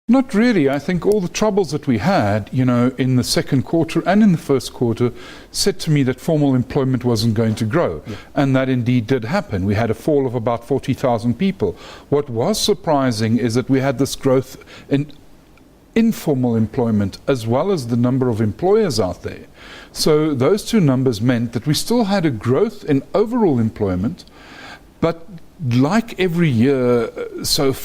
Not really. I think all the troubles that we had, in the second quarter and in the first quarter said to me that formal employment wasn't going to grow. Yeah. And that indeed did happen. We had a fall of about 40,000 people. What was surprising is that we had this growth in informal employment as well as the number of employers out there. So those two numbers meant that we still had a growth in overall employment, but like every year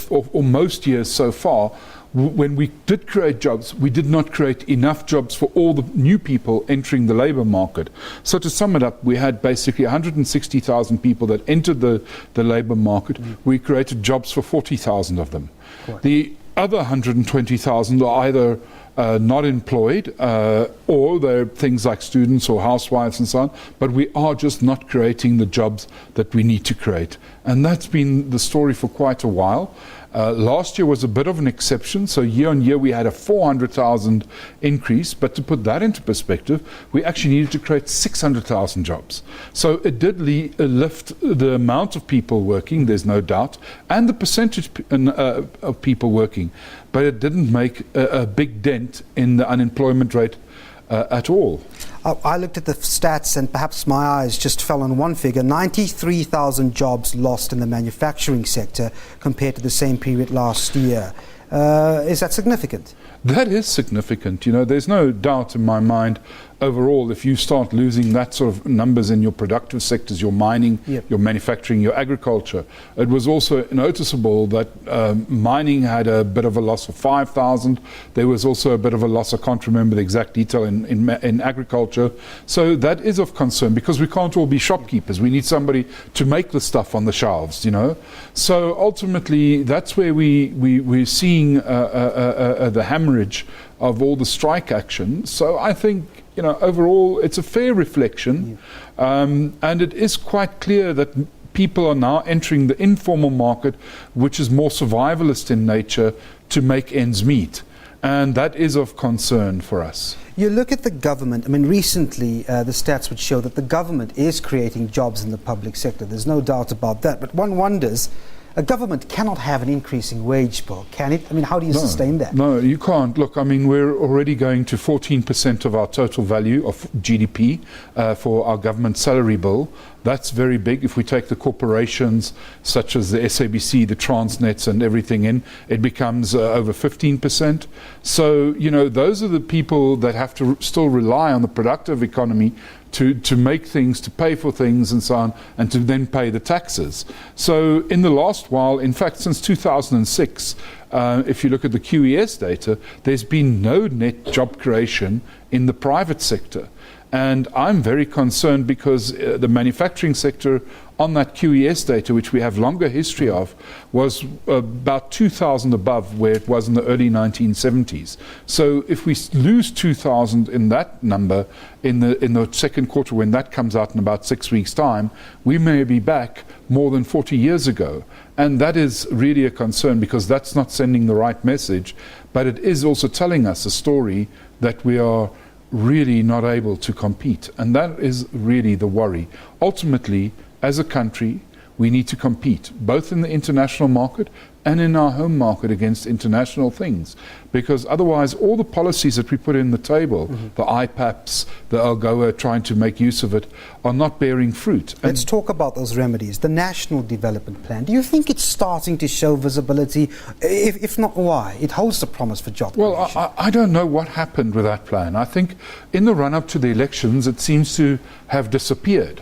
or most years so far, when we did create jobs, we did not create enough jobs for all the new people entering the labor market. So to sum it up, we had basically 160,000 people that entered the labor market. We created jobs for 40,000 of them. Correct. The other 120,000 are either not employed or they're things like students or housewives and so on, but we are just not creating the jobs that we need to create. And that's been the story for quite a while. Last year was a bit of an exception, so year on year we had a 400,000 increase, but to put that into perspective, we actually needed to create 600,000 jobs. So it did lift the amount of people working, there's no doubt, and the percentage of people working, but it didn't make a big dent in the unemployment rate at all. I looked at the stats and perhaps my eyes just fell on one figure: 93,000 jobs lost in the manufacturing sector compared to the same period last year. Is that significant? That is significant. There's no doubt in my mind overall, if you start losing that sort of numbers in your productive sectors, your mining, your manufacturing, your agriculture. It was also noticeable that mining had a bit of a loss of 5,000. There was also a bit of a loss, I can't remember the exact detail, in agriculture. So that is of concern because we can't all be shopkeepers. We need somebody to make the stuff on the shelves, So ultimately, that's where we're seeing the hemorrhage of all the strike action. So I think, overall, it's a fair reflection, and it is quite clear that people are now entering the informal market, which is more survivalist in nature, to make ends meet. And that is of concern for us. You look at the government. Recently the stats would show that the government is creating jobs in the public sector. There's no doubt about that. But one wonders, a government cannot have an increasing wage bill, can it? How do you sustain that? No, you can't. Look, we're already going to 14% of our total value of GDP for our government salary bill. That's very big. If we take the corporations such as the SABC, the Transnets and everything in, it becomes over 15%. So, those are the people that have to still rely on the productive economy to make things, to pay for things and so on, and to then pay the taxes. So in the last while, in fact, since 2006, if you look at the QES data, there's been no net job creation in the private sector. And I'm very concerned because the manufacturing sector on that QES data, which we have longer history of, was about 2,000 above where it was in the early 1970s. So if we lose 2,000 in that number in the second quarter, when that comes out in about 6 weeks' time, we may be back more than 40 years ago. And that is really a concern because that's not sending the right message, but it is also telling us a story that we are really not able to compete. And that is really the worry. Ultimately, as a country, we need to compete, both in the international market and in our home market against international things. Because otherwise, all the policies that we put in the table, the IPAPs, the ALGOA, trying to make use of it, are not bearing fruit. Let's talk about those remedies. The National Development Plan, do you think it's starting to show visibility? If not, why? It holds the promise for job creation. Well, I don't know what happened with that plan. I think in the run-up to the elections, it seems to have disappeared.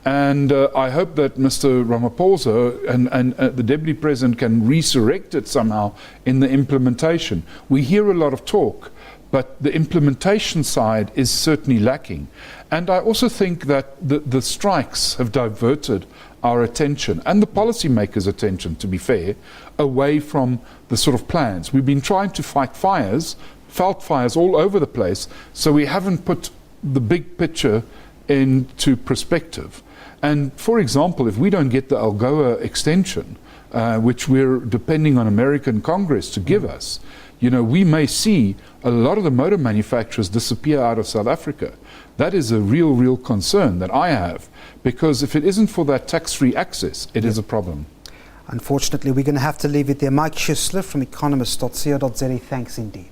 And I hope that Mr. Ramaphosa and the Deputy President can resurrect it somehow in the implementation. We hear a lot of talk, but the implementation side is certainly lacking. And I also think that the strikes have diverted our attention, and the policymakers' attention, to be fair, away from the sort of plans. We've been trying to fight fires, felt fires all over the place, so we haven't put the big picture into perspective. And for example, if we don't get the ALGOA extension, which we're depending on American Congress to give us, we may see a lot of the motor manufacturers disappear out of South Africa. That is a real concern that I have, because if it isn't for that tax-free access, it is a problem. Unfortunately, we're going to have to leave it there. Mike Schussler from economist.co.za, thanks indeed.